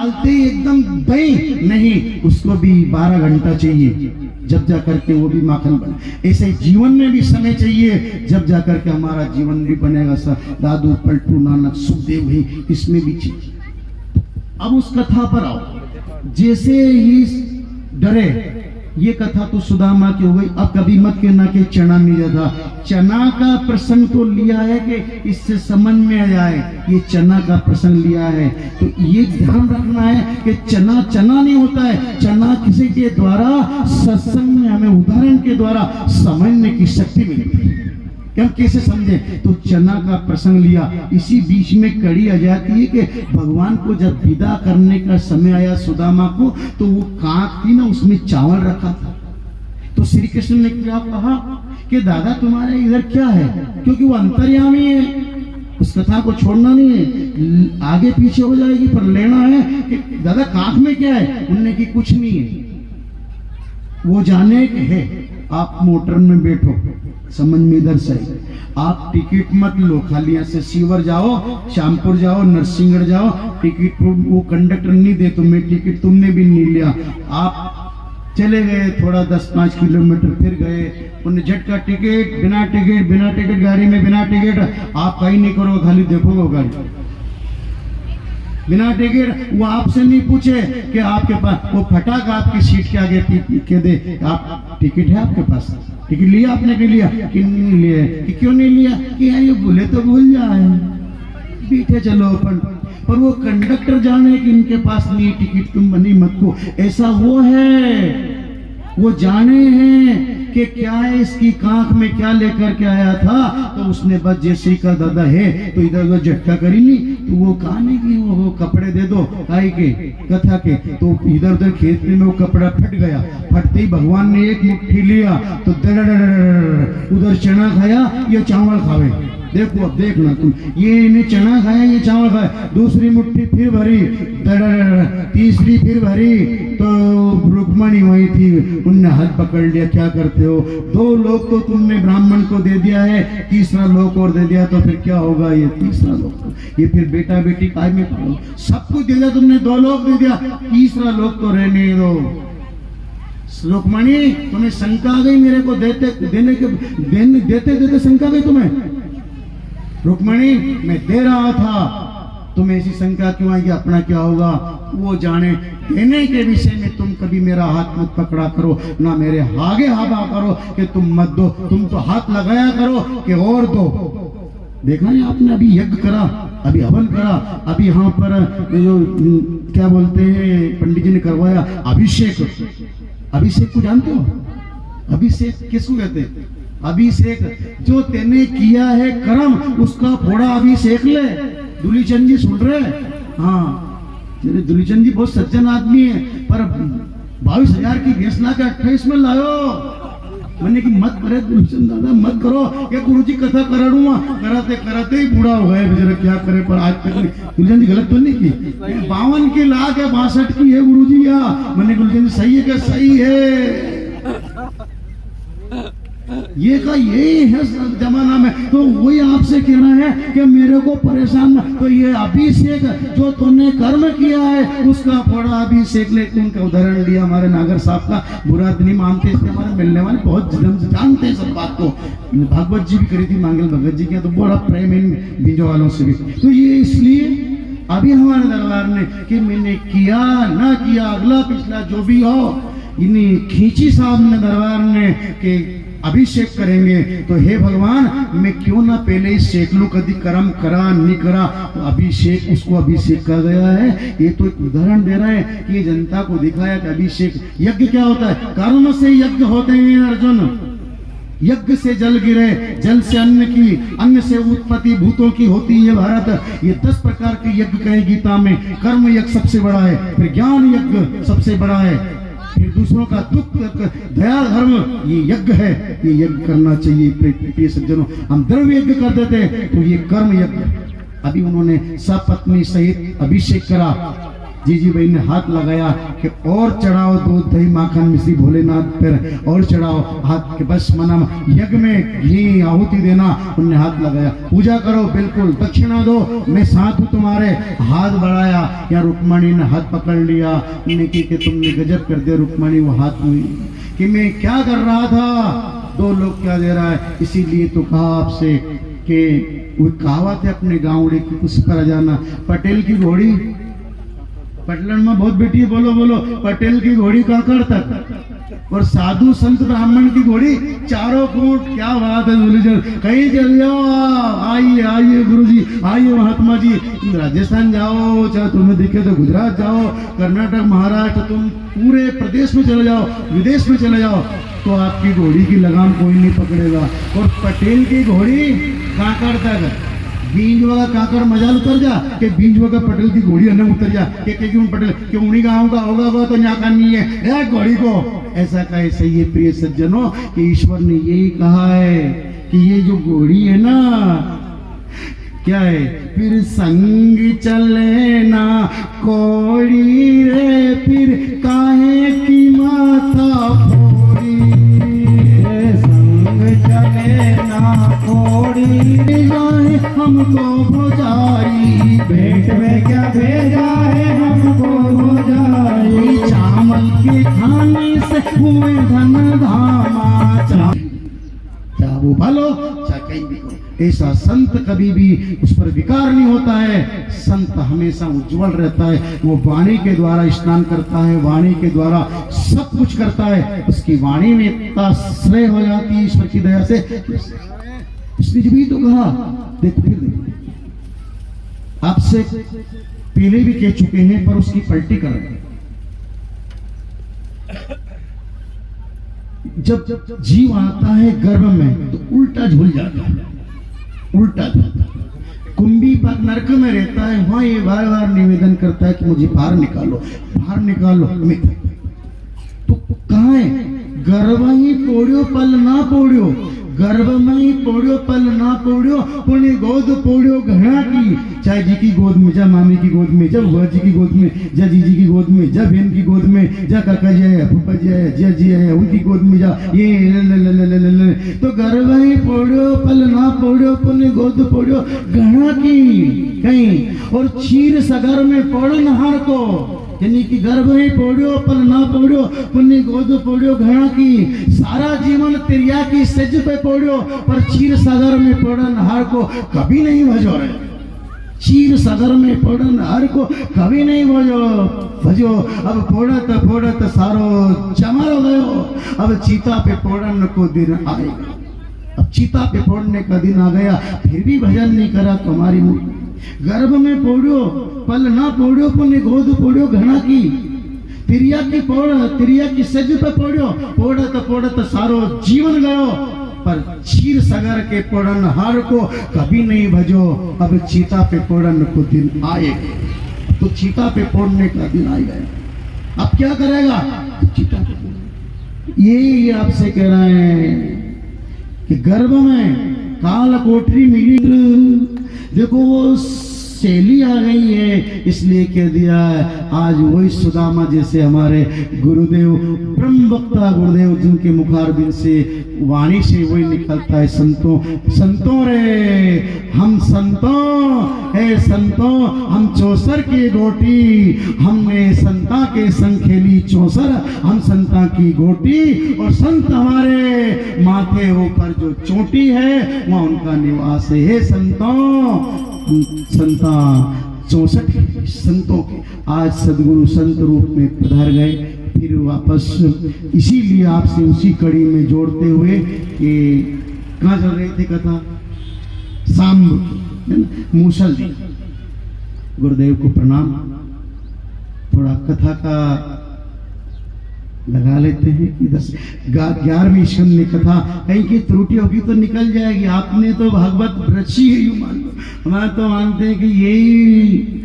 डालते एकदम दही नहीं, उसको भी 12 घंटा चाहिए जब जा करके वो भी माखन बने। ऐसे जीवन में भी समय चाहिए जब जा करके हमारा जीवन भी बनेगा। दादू पलटू नानक सुखदेव ही इसमें भी चाहिए। अब उस कथा पर आओ। जैसे ही डरे, ये कथा तो सुदामा की हो गई। अब कभी मत कहना कि चना मिला था। चना का प्रसंग तो लिया है कि इससे समझ में आ जाए, ये चना का प्रसंग लिया है। तो ये ध्यान रखना है कि चना चना नहीं होता है। चना किसी के द्वारा सत्संग में हमें उदाहरण के द्वारा समझने की शक्ति मिलती है कि हम कैसे समझे। तो चना का प्रसंग लिया। इसी बीच में कड़ी आ जाती है कि भगवान को जब विदा करने का समय आया सुदामा को, तो वो कांख थी ना, उसमें चावल रखा था। तो श्री कृष्ण ने क्या कहा कि दादा तुम्हारे इधर क्या है, क्योंकि वो अंतर्यामी है, उस कथा को छोड़ना नहीं है, आगे पीछे हो जाएगी पर लेना है कि दादा कांख में क्या है। उनने की कुछ नहीं है, वो जाने के है। आप मोटर में बैठो, समझ में इधर से आप टिकट मत लो, खाली यहाँ से सीवर जाओ, श्यामपुर जाओ, नरसिंहगढ़ जाओ, टिकट वो कंडक्टर नहीं दे तुम्हें टिकट, तुमने भी नहीं लिया। आप चले गए थोड़ा 10-5 किलोमीटर, फिर गए, उन्हें झटका टिकट, बिना टिकट गाड़ी में, बिना टिकट। आप कहीं नहीं करो, खाली देखो गाड़ी बिना टिकट। वो आपसे नहीं पूछे कि आपके पास वो फटाक आपकी सीट के आगे के दे, आप टिकट है आपके पास, टिकट लिया आपने के लिया कि नहीं लिया, कि क्यों नहीं लिया, कि यार ये भूले तो भूल जाए, बैठे चलो अपन। पर वो कंडक्टर जाने कि इनके पास नहीं टिकट, तुम बनी मत को। ऐसा वो है, वो जाने हैं कि क्या है, इसकी कांख में क्या लेकर के आया था। तो उसने बस जैसे ही का दादा है तो इधर उधर झटका करी नहीं, तो वो कहा नहीं कि वो कपड़े दे दो काई के कथा के, तो इधर उधर खेत में वो कपड़ा फट गया। फटते ही भगवान ने एक मुट्ठी लिया तो उधर चना खाया, ये चावल खावे। देखो अब देखना तुम, ये इन्हें चना खाया, ये चावल खाया। दूसरी मुट्ठी फिर भरी, तीसरी फिर भरी, तो रुक्मणी वही थी, उनने हाथ पकड़ लिया, क्या करते हो, 2 लोग तो तुमने ब्राह्मण को दे दिया है, तीसरा लोग और दे दिया तो फिर क्या होगा। ये तीसरा लोग, ये फिर बेटा बेटी काय में पालो, सब कुछ दे दिया तुमने, 2 लोग दे दिया, तीसरा लोग तो रहने दो। रुक्मणी तुम्हें शंका आ गई, मेरे को देते शंका गई तुम्हें। रुक्मणी मैं दे रहा था, तुम्हें ऐसी शंका क्यों आई, अपना क्या होगा। वो जाने, देने के विषय में तुम कभी मेरा हाथ मत पकड़ा करो, ना मेरे आगे हावा करो कि तुम मत दो, तुम तो हाथ लगाया करो कि और दो। देखा नहीं आपने, अभी यज्ञ करा, अभी हवन करा, अभी यहाँ पर जो क्या बोलते हैं पंडित जी ने करवाया अभिषेक। अभिषेक को जानते हो, अभिषेक किसको कहते हैं। अभिषेक जो तेने किया है कर्म, उसका फोड़ा अभिषेक ले। दुलीचंद जी सुन रहे, हाँ दुलीचंद जी बहुत सज्जन आदमी है, पर 22,000 की भैंस ला के 28 में लायो। मैंने कि मत करे दुलीचंद दादा, मत करो, ये गुरुजी कथा कराऊंगा, कराते ही बूढ़ा हो गए बेचारा, क्या करे। पर आज तक दुलीचंद जी गलत तो नहीं की, 52 की ला के 62 की है गुरुजी। या मैंने दुलीचंद जी सही है क्या, सही है, ये का यही है जमाना में। तो वही आपसे कहना है कि मेरे को परेशान, तो ये अभिषेक जो तुमने कर्म किया है उसका थोड़ा अभिषेक लेके उनका उदाहरण लिया हमारे नागर साहब का। बुरा नहीं मानते, इसके हमारे मिलने वाले बहुत जानते हैं सब बात को। भागवत जी भी करी थी मंगल भगत जी की, तो बड़ा प्रेम इन बीजों वालों से भी। तो ये इसलिए अभी हमारे दरबार ने कि मैंने किया ना किया, अगला पिछला जो भी हो, इन्हें खींची साहब ने दरबार ने कि अभिषेक करेंगे। तो हे भगवान, मैं क्यों ना पहले ही सेक लूं, कभी कर्म करा नहीं करा, तो अभिषेक उसको अभिषेक कर गया है। ये तो एक उदाहरण दे रहा है कि ये जनता को दिखाया कि अभिषेक। यज्ञ क्या होता है, कर्म से यज्ञ होते हैं अर्जुन। यज्ञ से जल गिरे, जल से अन्न की, अन्न से उत्पत्ति भूतों की होती है भारत। ये 10 प्रकार के यज्ञ कहे गीता में। कर्म यज्ञ सबसे बड़ा है, फिर ज्ञान यज्ञ सबसे बड़ा है, फिर दूसरों का दुख दया धर्म ये यज्ञ है, ये यज्ञ करना चाहिए। प्रिय सज्जनों, हम द्रव्य यज्ञ कर देते तो ये कर्म यज्ञ। अभी उन्होंने सपत्नी सहित अभिषेक करा, जीजी भाई ने हाथ लगाया कि और चढ़ाओ दूध दही माखन मिश्री भोलेनाथ पर, और चढ़ाओ हाथ के बस मना यज्ञ में घी आहुति देना। उनने हाथ लगाया, पूजा करो, बिल्कुल दक्षिणा दो, मैं साथ हूँ तुम्हारे। हाथ बढ़ाया या रुक्मणी ने हाथ पकड़ लिया, कि तुमने गजब कर दिया रुक्मणी। वो हाथ हुई कि मैं क्या कर रहा था, दो लोग क्या दे रहा है। इसीलिए तो कहा आपसे कि वो कहावत है अपने गाँव की, उस पर जाना। पटेल की घोड़ी पटलन में बहुत बेटी है, बोलो बोलो। पटेल की घोड़ी काकड़ तक, और साधु संत ब्राह्मण की घोड़ी चारों फूट। क्या बात है गुरुजन, कहीं चल जाओ, आइए आइए गुरुजी, आइए महात्मा जी। राजस्थान जाओ, चाहे तुम्हें दिखे तो गुजरात जाओ, कर्नाटक महाराष्ट्र, तुम पूरे प्रदेश में चले जाओ, विदेश में चले जाओ, तो आपकी घोड़ी की लगाम कोई नहीं पकड़ेगा। और पटेल की घोड़ी काकड़ तक, बींजवा का काकड़ मजाल उतर जा कि बींजवा का पटेल की घोड़ी अन्य उतर जा कि क्यों पटेल क्यों उन्हीं गाँव का होगा तो यहाँ का नहीं है घोड़ी को। ऐसा कहे सही है प्रिय सज्जनों कि ईश्वर ने यही कहा है कि ये जो घोड़ी है ना, क्या है, फिर संग चले ना कोड़ी रे, फिर काहे की माथा फोड़ी, संग चले ना कोड़ी जाए हमको भुजाई, भेंट में क्या भेजा है हमको भुजाई, चावल के खाने से हुए धन धामा, चाहे वो भलो चाहे कहीं भी करो। ऐसा संत कभी भी उस पर विकार नहीं होता है। संत हमेशा उज्जवल रहता है, वो वाणी के द्वारा स्नान करता है, वाणी के द्वारा सब कुछ करता है, उसकी वाणी में इतना श्रेय हो जाती है ईश्वर की दया से। इसने भी तो कहा, देखो फिर देखो, आपसे पहले भी कह चुके हैं पर उसकी पलटी कर रहे हैं। जब जीव आता है गर्भ में तो उल्टा झूल जाता है, उल्टा झूलता है। कुंभी पर नरक में रहता है, वहां ये बार बार निवेदन करता है कि मुझे बाहर निकालो, बाहर निकालो। तो कहाँ है, गर्भ ही पोड़ियो पल ना पोड़ियो, गर्भ में ही पोड़ियो पल ना पोड़ियो, पुण्य गोद पोड़ियो घड़ा की। चाहे जी की गोद में, जा मामी की गोद में, जा बुआ जी की गोद में, जा जीजी की गोद में, जा बहन की गोद में, जा काका जी है, फूफा जी है, जिया जी है, उनकी गोद में जा। ये ले तो गर्भ ही पोड़ियो पल ना पोड़ियो, पुण्य गोद पोड़ियो घड़ा की कहीं। और क्षीर सगर में पोड़ो नहार को, यानी कि गर्भ में पोड़ियो पल ना पोड़ियो, पुण्य गोद पोड़ियो घड़ा की। सारा जीवन तिरिया की सज पे पोड़ियो, पर क्षीर सागर में पोड़न हार को कभी नहीं भजो रे। क्षीर सागर में पोड़न हार को कभी नहीं भजो। अब फोड़त सारो चमर गयो, अब चीता पे पोड़न को दिन आएगा। अब चीता पे पोड़ने का दिन आ गया, फिर भी भजन नहीं करा तुम्हारी मुँह। गर्भ में पोड़ियो पल ना पोड़ियो, पुण्य गोद पोड़ियो घना की। तिरिया की पोड़, तिरिया की सज पे पोड़ियो, पोड़त सारो जीवन गयो, पर क्षीर सागर के पोड़न हार को कभी नहीं भजो। अब चीता पे पोड़न को दिन आएगा, तो चीता पे पोड़ने का दिन आ गया। अब क्या करेगा, चीता पे। यही आपसे कह रहे हैं कि गर्भ में काल कोठरी मिली, देखो वो शैली आ गई है, इसलिए कह दिया है। आज वही सुदामा जैसे हमारे गुरुदेव ब्रह्म वक्ता गुरुदेव, जिनके मुखारबिंद से वाणी से वही निकलता है, संतों रे हम संतों है, संतों हम चौसर की गोटी, हमने संता के संग खेली चौसर, हम संता की गोटी। और संत हमारे माथे ऊपर जो चोटी है वहाँ उनका निवास है। संतों संता 64 संतों के आज सदगुरु संत रूप में पधार गए। फिर वापस इसीलिए आपसे उसी कड़ी में जोड़ते हुए कि कहाँ चल रही थी कथा, सांब मूसल जी। गुरुदेव को प्रणाम। थोड़ा कथा का लगा लेते हैं कि 11वीं शून्य कथा, कहीं की त्रुटि होगी तो निकल जाएगी। आपने तो भागवत रची है, यूं मान लो। हमारे तो मानते हैं कि यही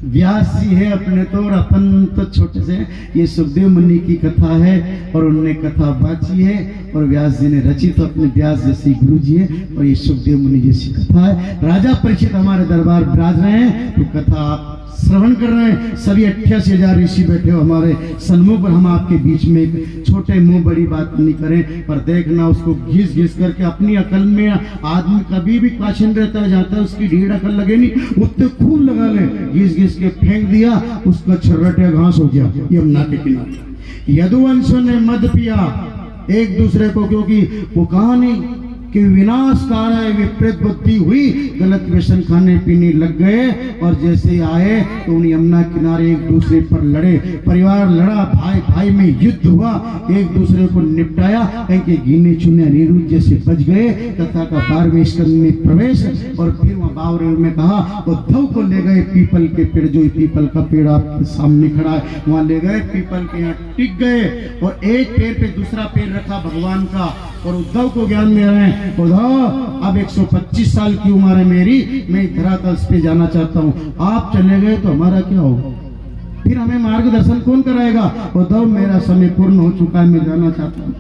व्यास जी है अपने तो, और अपन तो छोटे से। ये सुखदेव मुनि की कथा है और उनने कथा बाची है और व्यास जी ने रची तो अपने व्यास जैसे गुरु जी है और ये सुखदेव मुनि जैसी कथा है। राजा परीक्षित हमारे दरबार विराज रहे हैं तो कथा आप श्रवण कर रहे हैं। सभी 88,000 ऋषि बैठे हो हमारे सन्मुख पर। हम आपके बीच में एक छोटे मुंह बड़ी बात नहीं करें, पर देखना उसको घिस घिस करके अपनी अकल में आदमी कभी भी क्वेश्चन रहता है, जाता है उसकी ढीढ़ अकल लगे नहीं उतने खूब लगा ले, घिस घिस के फेंक दिया, उसका छर्रटे घास हो गया यमुना के किनारे। यदुवंशों ने मद पिया एक दूसरे को, क्योंकि वो कहानी कि विनाश कारक विपरीत बुद्धि हुई, गलत व्यसन खाने पीने लग गए और जैसे आए तो उन यमुना किनारे एक दूसरे पर लड़े, परिवार लड़ा, भाई भाई में युद्ध हुआ, एक दूसरे को निपटाया, कहीं गिने चुने अनिरुद्ध जैसे बच गए। कथा का 12वें स्कंद में प्रवेश और फिर वहाँ बावरे में कहा उद्धव को ले गए पीपल के पेड़, जो पीपल का पेड़ आपके सामने खड़ा है वहाँ ले गए, पीपल के यहाँ टिक गए और एक पेड़ पे दूसरा पेड़ रखा भगवान का और उद्धव को ज्ञान दे रहे हैं, उद्धव अब 125 साल की उम्र है मेरी, मैं धरातल पे जाना चाहता हूँ, आप चले गए तो हमारा क्या होगा, फिर हमें मार्गदर्शन कौन कराएगा। उद्धव मेरा समय पूर्ण हो चुका है, मैं जाना चाहता हूँ।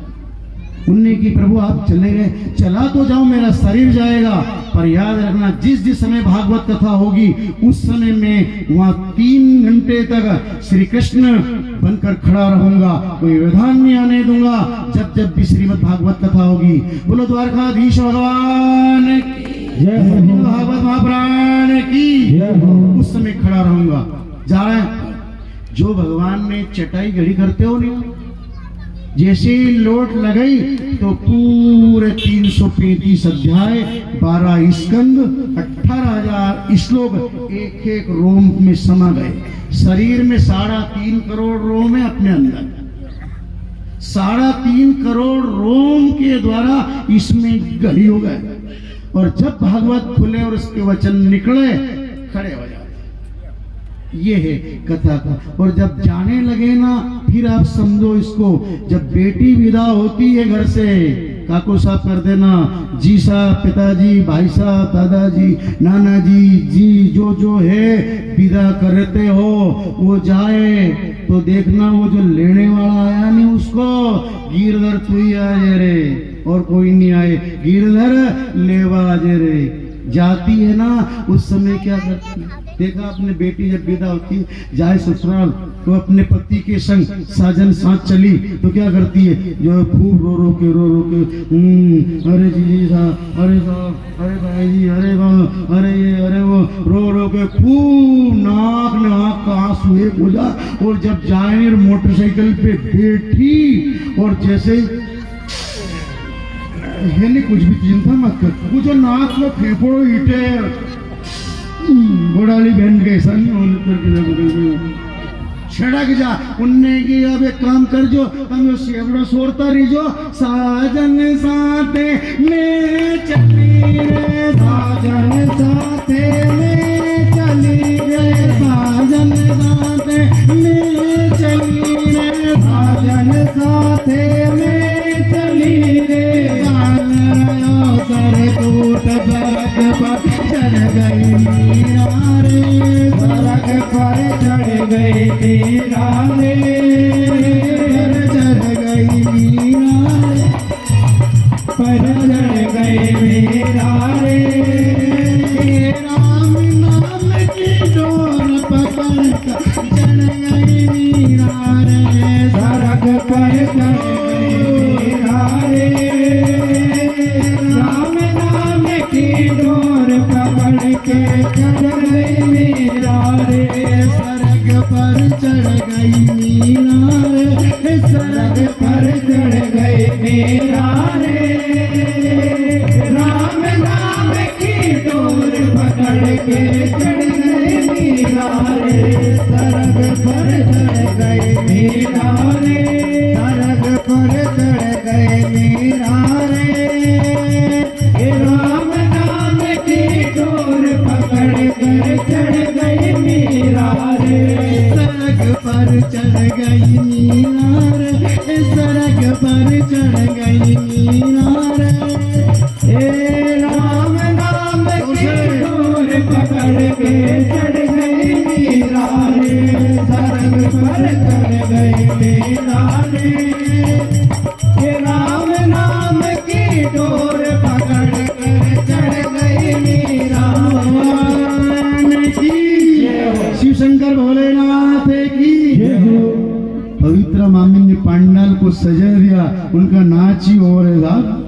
उनने की प्रभु आप चले गए, चला तो जाओ मेरा शरीर जाएगा, पर याद रखना जिस जिस समय भागवत कथा होगी उस समय में वहां 3 घंटे तक श्री कृष्ण बनकर खड़ा रहूंगा, कोई विधान नहीं आने दूंगा जब जब भी श्रीमद् भागवत कथा होगी। बोलो द्वारकाधीश भगवान जय, भागवत महापुराण की उस समय खड़ा रहूंगा। जा रहे हैं जो भगवान ने चटाई घड़ी करते हो नहीं, जैसे लोट लगाई तो पूरे 335 अध्याय 12 स्कंद 18,000 श्लोक एक एक रोम में समा गए। शरीर में 3.5 करोड़ रोम है अपने अंदर, 3.5 करोड़ रोम के द्वारा इसमें घड़ी हो गए और जब भागवत खुले और उसके वचन निकले खड़े हो जाए। ये है कथा का। और जब जाने लगे ना फिर आप समझो इसको, जब बेटी विदा होती है घर से, काको साहब कर देना, जी साहब, पिताजी, भाई साहब, दादाजी, नाना जी, जी जो है विदा करते हो, वो जाए तो देखना वो जो लेने वाला आया नहीं उसको गिरधर तू ही आए रे और कोई नहीं आए, गिरधर लेवा आजे रे। जाती है ना उस समय क्या करती है, देखा अपने बेटी जब विदा होती जाए ससुराल तो अपने पति के संग साजन साथ चली तो क्या करती है, जो खूब रो रो के अरे जी साहब, अरे साहब, अरे भाई जी, अरे वाह, अरे ये, अरे वो, रो रो के खूब नाक में आँख का आंसू एक हो जा। और जब जाए मोटरसाइकिल पे बैठी और जैसे है नहीं कुछ भी चिंता मत कर, वो जो नाक में फेफड़ो ईटे बोड़ाली बहन के संग छड़क जा। उनने की अब एक काम कर जो हमें सेवड़ा सोरता रही जो, साजन साथे में चली रे, साजन साथे में चली रे, साजन साथे में चली रे, साजन साथे में चली रे, सर टूट सड़क पर चढ़ गई मीरा रे, सड़क पर चढ़ गई मीरा रे, चढ़ गई मीरा रे, पर चढ़ गई मीरा रे, राम नाम की डोर पकड़ चढ़ गई मीरा रे, सड़क पर चढ़ गई मीरा रे, राम नाम की डोर पकड़ के चढ़ गई मीरा रे, सरग पर चढ़ गई मीरा रे, सरग पर चढ़ गई मीरा रे, राम नाम की डोर पकड़ के चढ़ गई मीरा रे, सरग पर चढ़ गई मीरा रे, सरग पर चढ़ गई मीरा रे, राम नाम की डोर पकड़ कर चढ़ गई मीरा रे, सरग पर चढ़ गई मीरा रे, सरग पर चढ़ गई मीरा रे, राम नाम की डोर पकड़ के चढ़ गई मीरा रे, सरग पर चढ़ गई मीरा रे, राम नाम पवित्र मामी ने पंडाल को सजा दिया, उनका नाच ही और है साहब।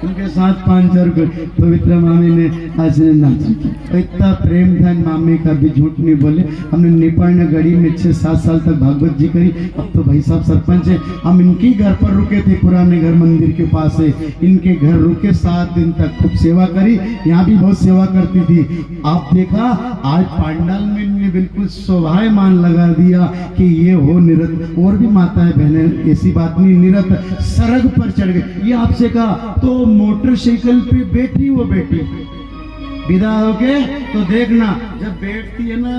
उनके साथ 5 पवित्र मामी ने आज नाच किया। इतना प्रेम था इन मामी का, भी झूठ नहीं बोले। हमने निपर्ण गढ़ी में 6-7 साल तक भागवत जी करी। अब तो भाई साहब सरपंच है, हम इनके घर पर रुके थे, पुराने घर मंदिर के पास है, इनके घर रुके 7 दिन तक खूब सेवा करी। यहाँ भी बहुत सेवा करती थी। आप देखा आज पांडाल में इनने बिल्कुल शोभायमान लगा दिया कि ये हो निरत। और भी माता है बहने, ऐसी बात नहीं, निरत सरग पर चढ़ गए। ये आपसे कहा तो मोटरसाइकिल पे बैठी, वो बैठी विदा होके तो देखना जब बैठती है ना,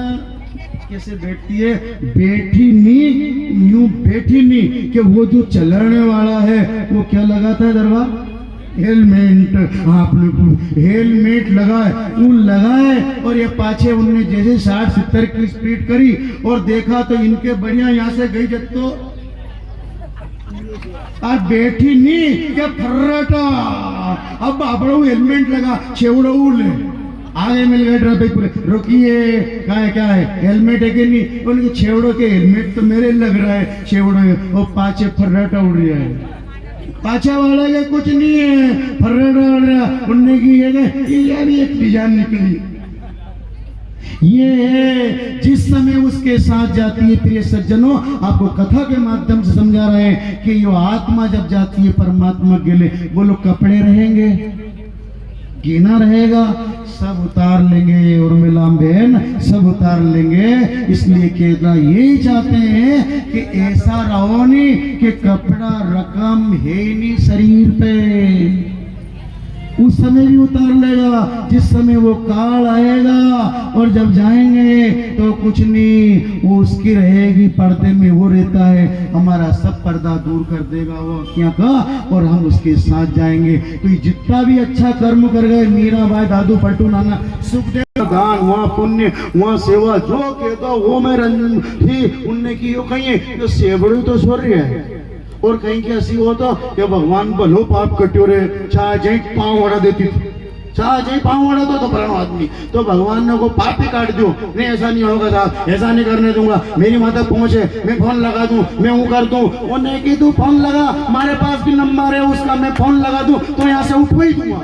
कैसे बैठती है, बैठी नहीं, यूं बैठी नहीं कि वो जो चलाने वाला है वो क्या लगाता है दरबार, हेलमेट। आपने हेलमेट लगाए, वो लगाए और ये पाछे उनने जैसे 60-70 की स्पीड करी और देखा तो इनके बढ़िया यहाँ से गई जब तो आज बैठी नहीं क्या फर्राटा। अब बाबड़ो हेलमेट लगा, छेवड़ो ले आगे मिल गए ट्रैफिक पुलिस, रुकिए क्या है हेलमेट है कि नहीं। उनके छेवड़ो के हेलमेट तो मेरे लग रहा है, छेवड़ो वो पाछे फर्राटा उड़ रहा है, पाछा वाला के कुछ नहीं है, फर्राटा उड़ रहा। उनने की ये भी एक डिजाइन निकली। ये है जिस समय उसके साथ जाती है, प्रिय सज्जनों आपको कथा के माध्यम से समझा रहे हैं कि ये आत्मा जब जाती है परमात्मा के लिए, बोलो कपड़े रहेंगे, कीना रहेगा, सब उतार लेंगे। उर्मिला बहन सब उतार लेंगे। इसलिए कहना यही चाहते हैं कि ऐसा रहो नहीं कि कपड़ा रकम है नहीं शरीर पे, उस समय भी उतार लेगा जिस समय वो काल आएगा। और जब जाएंगे तो कुछ नहीं, वो उसकी रहेगी पर्दे में, वो रहता है, हमारा सब पर्दा दूर कर देगा वो आँखियाँ का, और हम उसके साथ जाएंगे। तो ये जितना भी अच्छा कर्म कर गए, मीराबाई, दादू पलटू, नाना सुखदेव, दान, वहाँ पुण्य, वहाँ सेवा, जो कहता वो मैं रंजन थी उनने की, कहीं तो सेवड़ी तो स्वर्ग है। और कहीं की ऐसी हो तो कि भगवान भलो पाप कट्यो रे, चाह जाए पाँव वड़ा देती थी, चाह जाए पाँव वड़ा तो पुराना आदमी, तो भगवान ने को पाप ही काट दो। नहीं ऐसा नहीं होगा साहब, ऐसा नहीं करने दूंगा, मेरी माता पहुंचे मैं फोन लगा दूं, मैं वो कर दूं। वो नहीं कि तू फोन लगा, हमारे पास भी नंबर है उसका, मैं फोन लगा दूं तो यहाँ से उठवा ही दूंगा,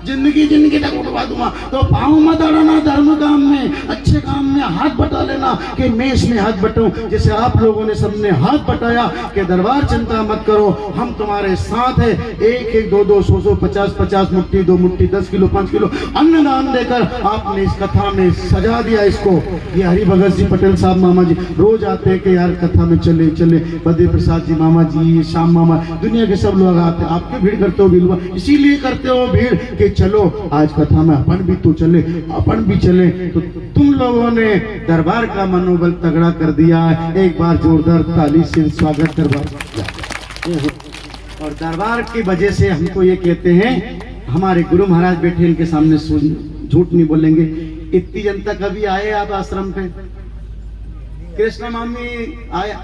जिंदगी तक उठवा दूंगा। तो पाँव मत अड़ाना, धर्म काम में, अच्छे काम में हाथ बटा लेना कि मैं इसमें हाथ बटाऊं, जैसे आप लोगों ने सबने हाथ बटाया कि दरबार चिंता मत करो, हम तुम्हारे साथ है। 1-1, 2-2, 100-100, 50-50 मुट्ठी, 2 मुट्ठी, 10 किलो, 5 किलो अन्नदान देकर आपने इस कथा में सजा दिया इसको। ये हरि भगत जी पटेल साहब मामा जी रोज आते हैं कि यार कथा में चले चले, बद्री प्रसाद जी मामा जी, श्याम मामा, दुनिया के सब लोग आते हैं। आपके भीड़ करते हो बिलवा, इसीलिए करते हो भीड़ कि चलो आज कथा में अपन भी तो चले, अपन भी चले। तो तुम लोगों ने दरबार का मनोबल तगड़ा कर दिया है। एक बार जोरदार ताली से स्वागत करवा। और दरबार की वजह से हमको ये कहते हैं, हमारे गुरु महाराज बैठे इनके सामने झूठ नहीं बोलेंगे। इतनी जनता कभी आए आप आश्रम पे? कृष्ण मामी आया